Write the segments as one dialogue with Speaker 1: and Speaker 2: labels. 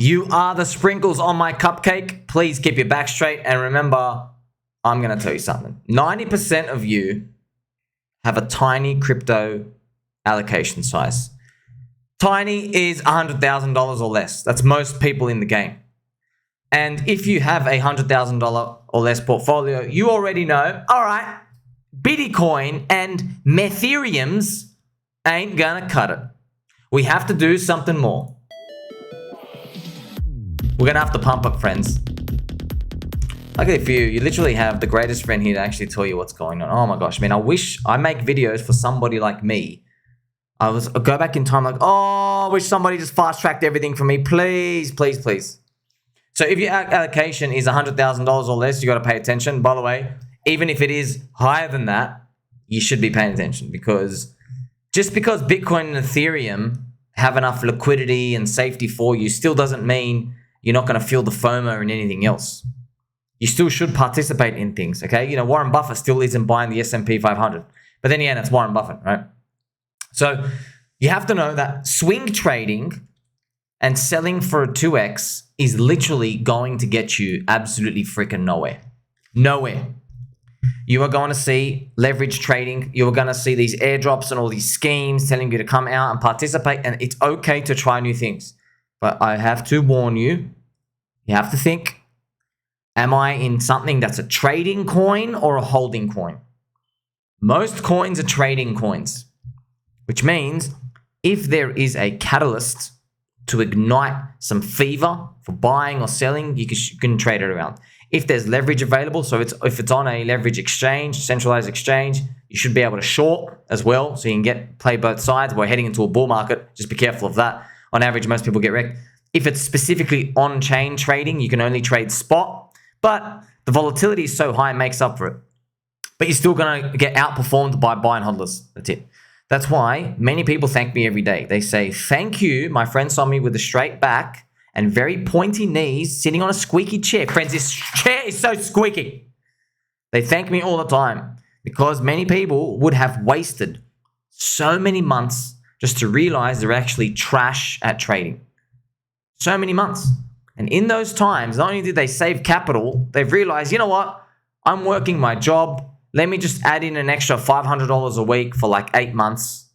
Speaker 1: You are the sprinkles on my cupcake. Please keep your back straight. And remember, I'm going to tell you something. 90% of you have a tiny crypto allocation size. Tiny is $100,000 or less. That's most people in the game. And if you have a $100,000 or less portfolio, you already know, all right, Bitcoin and Ethereums ain't gonna cut it. We have to do something more. We're gonna have to pump up, friends. Luckily for you, you literally have the greatest friend here to actually tell you what's going on. Oh my gosh, man, I wish I make videos for somebody like me. I go back in time like, oh, I wish somebody just fast-tracked everything for me. Please, please, please. So if your allocation is $100,000 or less, you got to pay attention. By the way, even if it is higher than that, you should be paying attention, because just because Bitcoin and Ethereum have enough liquidity and safety for you still doesn't mean you're not going to feel the FOMO and anything else. You still should participate in things, okay? You know, Warren Buffett still isn't buying the S&P 500. But then again, that's Warren Buffett, right? So you have to know that swing trading and selling for a 2x is literally going to get you absolutely freaking nowhere. Nowhere. You are going to see leverage trading. You are going to see these airdrops and all these schemes telling you to come out and participate. And it's okay to try new things. But I have to warn you, you have to think, am I in something that's a trading coin or a holding coin? Most coins are trading coins, which means if there is a catalyst to ignite some fever for buying or selling, you can trade it around. If there's leverage available, so if it's on a leverage exchange, centralized exchange, you should be able to short as well, so you can play both sides. We're heading into a bull market. Just be careful of that. On average, most people get wrecked. If it's specifically on-chain trading, you can only trade spot, but the volatility is so high, it makes up for it. But you're still going to get outperformed by buy and hodlers. That's it. That's why many people thank me every day. They say, thank you. My friend saw me with a straight back and very pointy knees sitting on a squeaky chair. Friends, this chair is so squeaky. They thank me all the time because many people would have wasted so many months just to realize they're actually trash at trading. So many months. And in those times, not only did they save capital, they've realized, you know what? I'm working my job. Let me just add in an extra $500 a week for like 8 months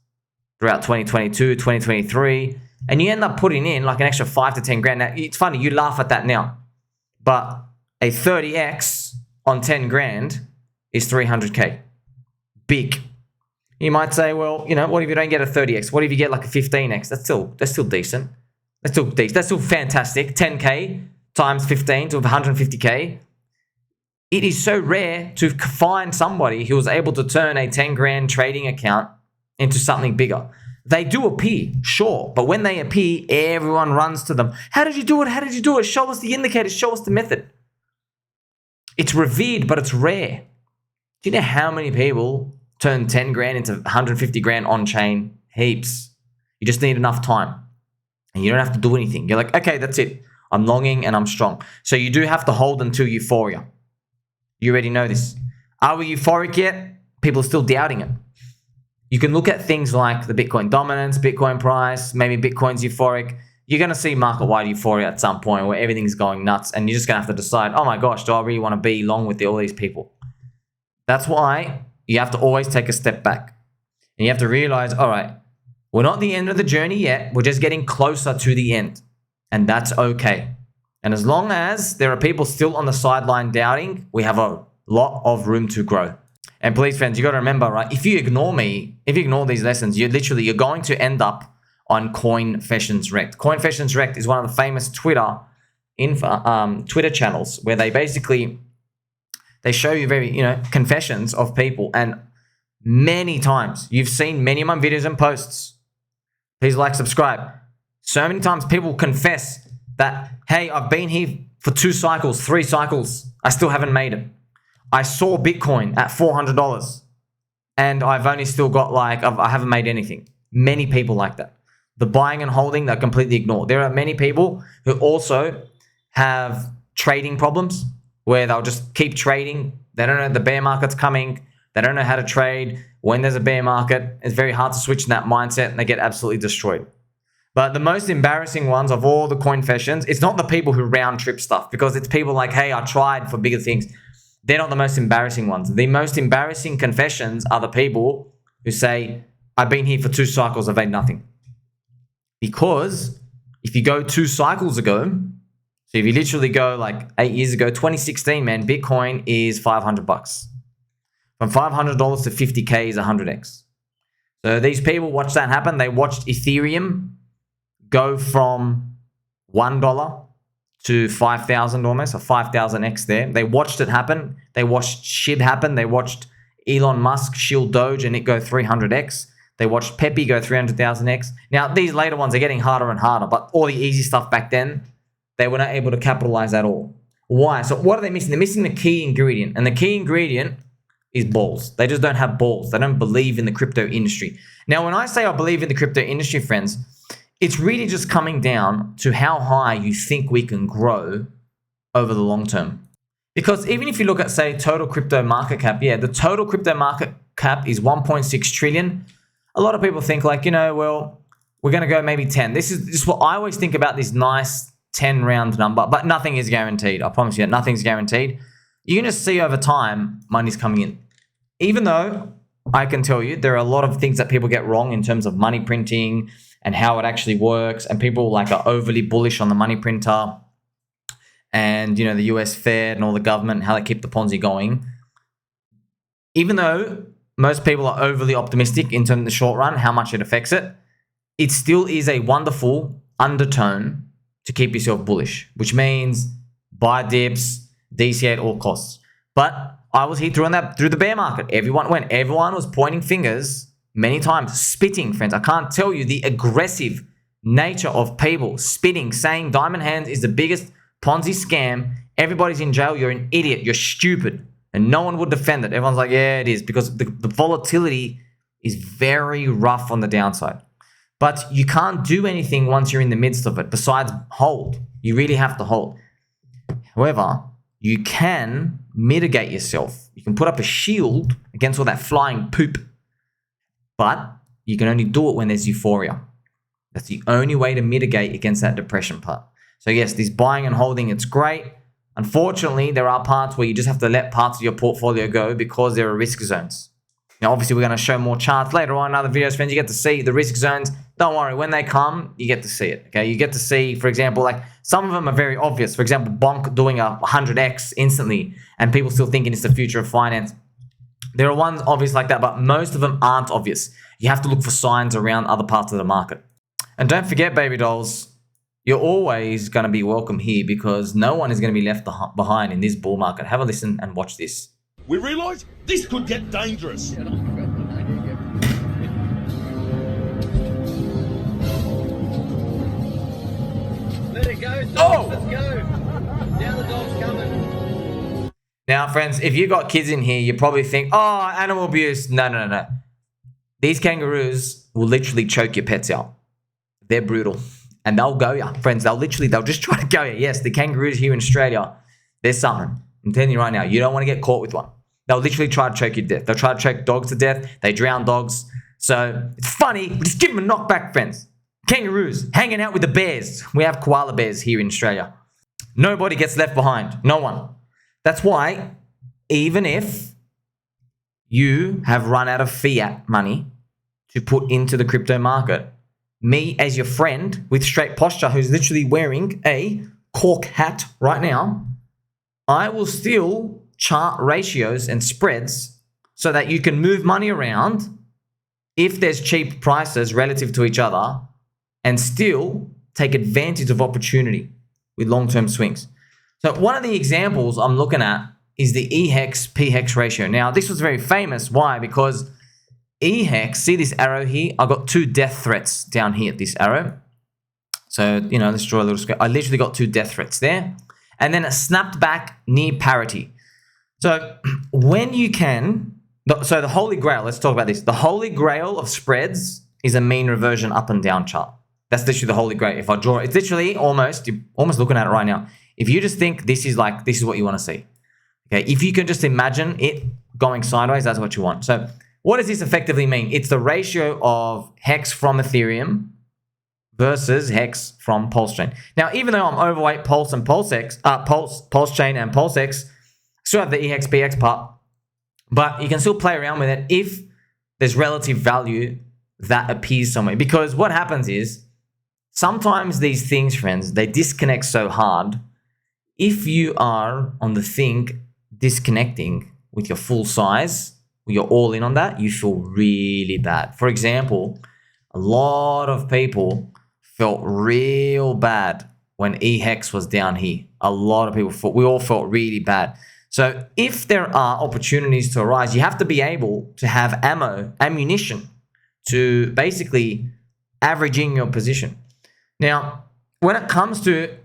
Speaker 1: throughout 2022, 2023. And you end up putting in like an extra 5 to 10 grand. Now, it's funny, you laugh at that now. But a 30x on 10 grand is 300K. Big. You might say, well, you know, what if you don't get a 30x? What if you get like a 15x? That's still decent. That's still decent. That's still fantastic. 10K times 15 to 150K. It is so rare to find somebody who was able to turn a 10 grand trading account into something bigger. They do appear, sure, but when they appear, everyone runs to them. How did you do it? How did you do it? Show us the indicators. Show us the method. It's revered, but it's rare. Do you know how many people turn 10 grand into 150 grand on chain? Heaps. You just need enough time. And you don't have to do anything. You're like, okay, that's it. I'm longing and I'm strong. So you do have to hold until euphoria. You already know this. Are we euphoric yet? People are still doubting it. You can look at things like the Bitcoin dominance, Bitcoin price, maybe Bitcoin's euphoric. You're going to see market-wide euphoria at some point where everything's going nuts and you're just going to have to decide, oh my gosh, do I really want to be long with all these people? That's why you have to always take a step back. And you have to realize, all right, we're not at the end of the journey yet. We're just getting closer to the end. And that's okay. And as long as there are people still on the sideline doubting, we have a lot of room to grow. And please, friends, you got to remember, right? If you ignore me, if you ignore these lessons, you're going to end up on Coinfessions Rekt. Coinfessions Rekt is one of the famous Twitter channels where they show you confessions of people, and many times you've seen many of my videos and posts. Please like, subscribe. So many times people confess that, hey, I've been here for 2 cycles, 3 cycles. I still haven't made it. I saw Bitcoin at $400 and I've only still got I haven't made anything. Many people like that. The buying and holding, they're completely ignored. There are many people who also have trading problems where they'll just keep trading. They don't know the bear market's coming. They don't know how to trade. When there's a bear market, it's very hard to switch in that mindset and they get absolutely destroyed. But the most embarrassing ones of all the Coinfessions, it's not the people who round trip stuff, because it's people like, hey, I tried for bigger things. They're not the most embarrassing ones. The most embarrassing confessions are the people who say, I've been here for 2 cycles, I've made nothing. Because if you go 2 cycles ago, so if you literally go like 8 years ago, 2016, man, Bitcoin is $500. From $500 to 50K is 100x. So these people watched that happen. They watched Ethereum go from $1 to 5,000 almost, or 5,000x there. They watched it happen. They watched shit happen. They watched Elon Musk shield Doge and it go 300x. They watched Pepe go 300,000x. Now, these later ones are getting harder and harder, but all the easy stuff back then, they were not able to capitalize at all. Why? So what are they missing? They're missing the key ingredient. And the key ingredient is balls. They just don't have balls. They don't believe in the crypto industry. Now, when I say I believe in the crypto industry, friends, it's really just coming down to how high you think we can grow over the long term. Because even if you look at, say, total crypto market cap, yeah, the total crypto market cap is 1.6 trillion. A lot of people think like, well, we're going to go maybe 10. This is what I always think about, this nice 10 round number, but nothing is guaranteed. I promise you, nothing's guaranteed. You can just see over time, money's coming in. Even though I can tell you there are a lot of things that people get wrong in terms of money printing and how it actually works, and people like are overly bullish on the money printer and the US Fed and all the government, how they keep the Ponzi going. Even though most people are overly optimistic in terms of the short run, how much it affects it, it still is a wonderful undertone to keep yourself bullish, which means buy dips, DC at all costs. But I was here through the bear market. Everyone was pointing fingers many times, spitting, friends. I can't tell you the aggressive nature of people spitting, saying Diamond Hands is the biggest Ponzi scam. Everybody's in jail. You're an idiot. You're stupid. And no one would defend it. Everyone's like, yeah, it is, because the volatility is very rough on the downside. But you can't do anything once you're in the midst of it besides hold. You really have to hold. However, you can mitigate yourself. You can put up a shield against all that flying poop. But you can only do it when there's euphoria. That's the only way to mitigate against that depression part. So yes, this buying and holding, it's great. Unfortunately, there are parts where you just have to let parts of your portfolio go because there are risk zones. Now, obviously, we're going to show more charts later on in other videos, friends. You get to see the risk zones. Don't worry, when they come, you get to see it. Okay, you get to see, for example, like some of them are very obvious. For example, Bonk doing a 100x instantly, and people still thinking it's the future of finance. There are ones obvious like that, but most of them aren't obvious. You have to look for signs around other parts of the market. And don't forget, baby dolls, you're always going to be welcome here, because no one is going to be left behind in this bull market. Have a listen and watch this.
Speaker 2: We realise this could get dangerous.
Speaker 3: Let it go, dog.
Speaker 1: Oh!
Speaker 3: Let's go. Now the dog's coming.
Speaker 1: Now, friends, if you got kids in here, you probably think, oh, animal abuse. No. These kangaroos will literally choke your pets out. They're brutal. And they'll go ya, friends. They'll just try to go ya. Yes, the kangaroos here in Australia, there's something. I'm telling you right now, you don't want to get caught with one. They'll literally try to choke you to death. They'll try to choke dogs to death. They drown dogs. So it's funny. Just give them a knockback, friends. Kangaroos hanging out with the bears. We have koala bears here in Australia. Nobody gets left behind. No one. That's why, even if you have run out of fiat money to put into the crypto market, me as your friend with straight posture, who's literally wearing a cork hat right now, I will still chart ratios and spreads so that you can move money around if there's cheap prices relative to each other and still take advantage of opportunity with long-term swings. So one of the examples I'm looking at is the eHEX pHEX ratio. Now, this was very famous. Why? Because eHEX, see this arrow here? I got 2 death threats down here at this arrow. So, let's draw a little square. I literally got 2 death threats there. And then it snapped back near parity. So when you can, so the holy grail, let's talk about this. The holy grail of spreads is a mean reversion up and down chart. That's literally the holy grail. If I draw it, it's literally you're almost looking at it right now. If you just think this is what you want to see. Okay, if you can just imagine it going sideways, that's what you want. So what does this effectively mean? It's the ratio of hex from Ethereum versus hex from pulse chain. Now, even though I'm overweight pulse and pulse chain and pulse still have the eHEX pHEX part, but you can still play around with it if there's relative value that appears somewhere. Because what happens is sometimes these things, friends, they disconnect so hard. If you are on the thing disconnecting with your full size, you're all in on that, you feel really bad. For example, a lot of people felt real bad when eHEX was down here. A lot of people we all felt really bad. So if there are opportunities to arise, you have to be able to have ammunition to basically average in your position. Now, when it comes to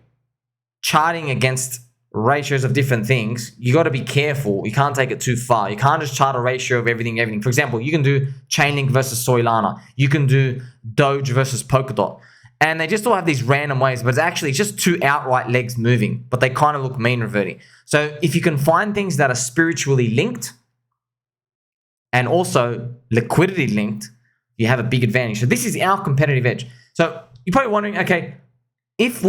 Speaker 1: charting against ratios of different things, you got to be careful. You can't take it too far. You can't just chart a ratio of everything. For example, you can do Chainlink versus Solana. You can do Doge versus Polkadot. And they just all have these random ways, but it's actually just two outright legs moving, but they kind of look mean reverting. So if you can find things that are spiritually linked and also liquidity linked, you have a big advantage. So this is our competitive edge. So you're probably wondering, okay, if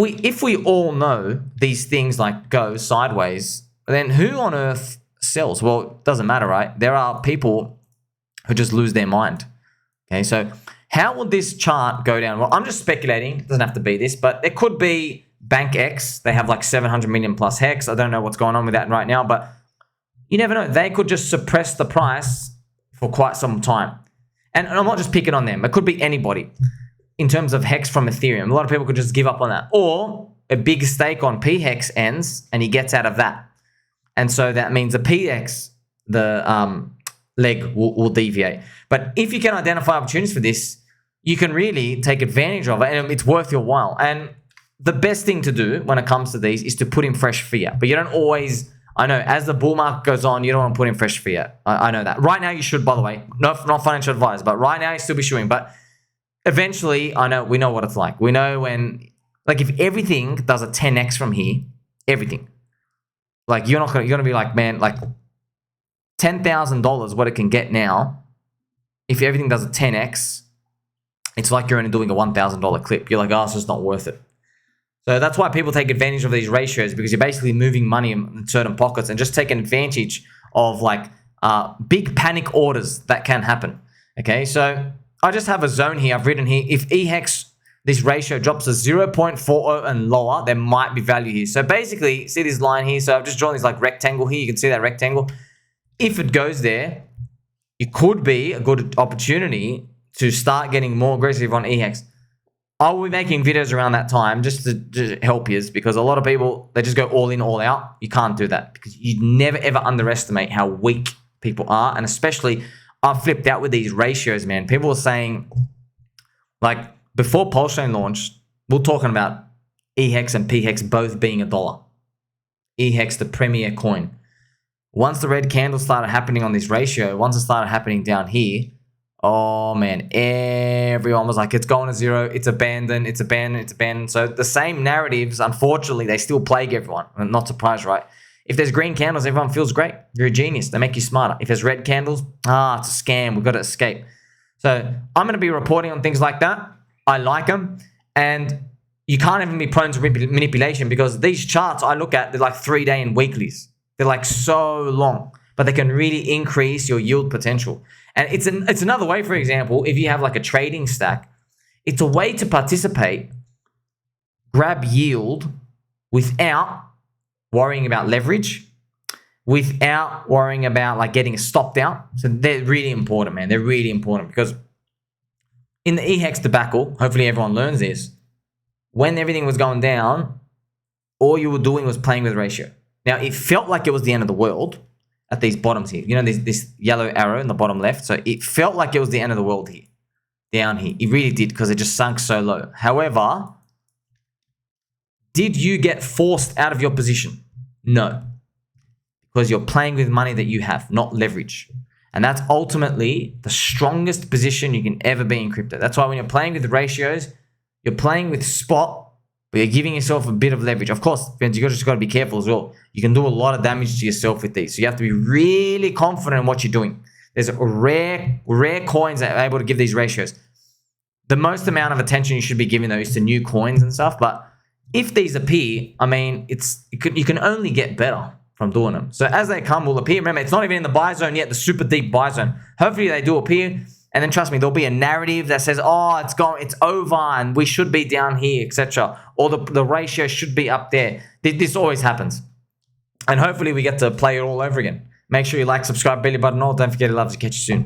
Speaker 1: we all know these things like go sideways, then who on earth sells? Well, it doesn't matter, right? There are people who just lose their mind. Okay, so how would this chart go down? Well, I'm just speculating. It doesn't have to be this, but it could be Bank X. They have like 700 million plus hex. I don't know what's going on with that right now, but you never know. They could just suppress the price for quite some time. And I'm not just picking on them. It could be anybody in terms of hex from Ethereum. A lot of people could just give up on that. Or a big stake on pHEX ends and he gets out of that. And so that means the pHEX, the leg will deviate. But if you can identify opportunities for this, you can really take advantage of it and it's worth your while. And the best thing to do when it comes to these is to put in fresh fiat. But you don't always, I know, as the bull market goes on, you don't want to put in fresh fiat. I know that. Right now you should, by the way. Not financial advice, but right now you still be shooting. But eventually, I know, we know what it's like. We know when, like if everything does a 10x from here, everything. Like you're gonna be like, man, like $10,000 what it can get now. If everything does a 10x, it's like you're only doing a $1,000 clip. You're like, oh, it's just not worth it. So that's why people take advantage of these ratios, because you're basically moving money in certain pockets and just taking advantage of like big panic orders that can happen. Okay, so I just have a zone here. I've written here, if eHEX, this ratio drops to 0.40 and lower, there might be value here. So basically, see this line here? So I've just drawn this like rectangle here. You can see that rectangle. If it goes there, it could be a good opportunity to start getting more aggressive on eHEX. I will be making videos around that time just to help you, because a lot of people, they just go all in, all out. You can't do that because you never ever underestimate how weak people are. And especially, I've flipped out with these ratios, man. People are saying, like, before Pulse Chain launched, we're talking about eHEX and pHEX both being $1. eHEX, the premier coin. Once the red candles started happening on this ratio, once it started happening down here, oh man, everyone was like, it's going to zero, it's abandoned, it's abandoned, it's abandoned. So the same narratives, unfortunately, they still plague everyone. I'm not surprised, right? If there's green candles, everyone feels great. You're a genius. They make you smarter. If there's red candles, it's a scam. We've got to escape. So I'm going to be reporting on things like that. I like them. And you can't even be prone to manipulation, because these charts I look at, they're like 3-day and weeklies. They're like so long, but they can really increase your yield potential. And it's another way, for example, if you have like a trading stack, it's a way to participate, grab yield without worrying about leverage, without worrying about like getting stopped out. So they're really important, man. They're really important, because in the eHEX debacle, hopefully everyone learns this, when everything was going down, all you were doing was playing with ratio. Now, it felt like it was the end of the world at these bottoms here. You know, this yellow arrow in the bottom left. So it felt like it was the end of the world here, down here. It really did, because it just sunk so low. However, did you get forced out of your position? No, because you're playing with money that you have, not leverage. And that's ultimately the strongest position you can ever be in crypto. That's why when you're playing with the ratios, you're playing with spot, but you're giving yourself a bit of leverage. Of course, friends, you just got to be careful as well. You can do a lot of damage to yourself with these. So you have to be really confident in what you're doing. There's rare coins that are able to give these ratios. the most amount of attention you should be giving those to new coins and stuff. But if these appear, I mean, you can only get better from doing them. So as they come, will appear. Remember, it's not even in the buy zone yet, the super deep buy zone. Hopefully they do appear. And then trust me, there'll be a narrative that says, oh, it's over and we should be down here, etc. Or the ratio should be up there. This always happens. And hopefully we get to play it all over again. Make sure you like, subscribe, belly button all. Don't forget to love to catch you soon.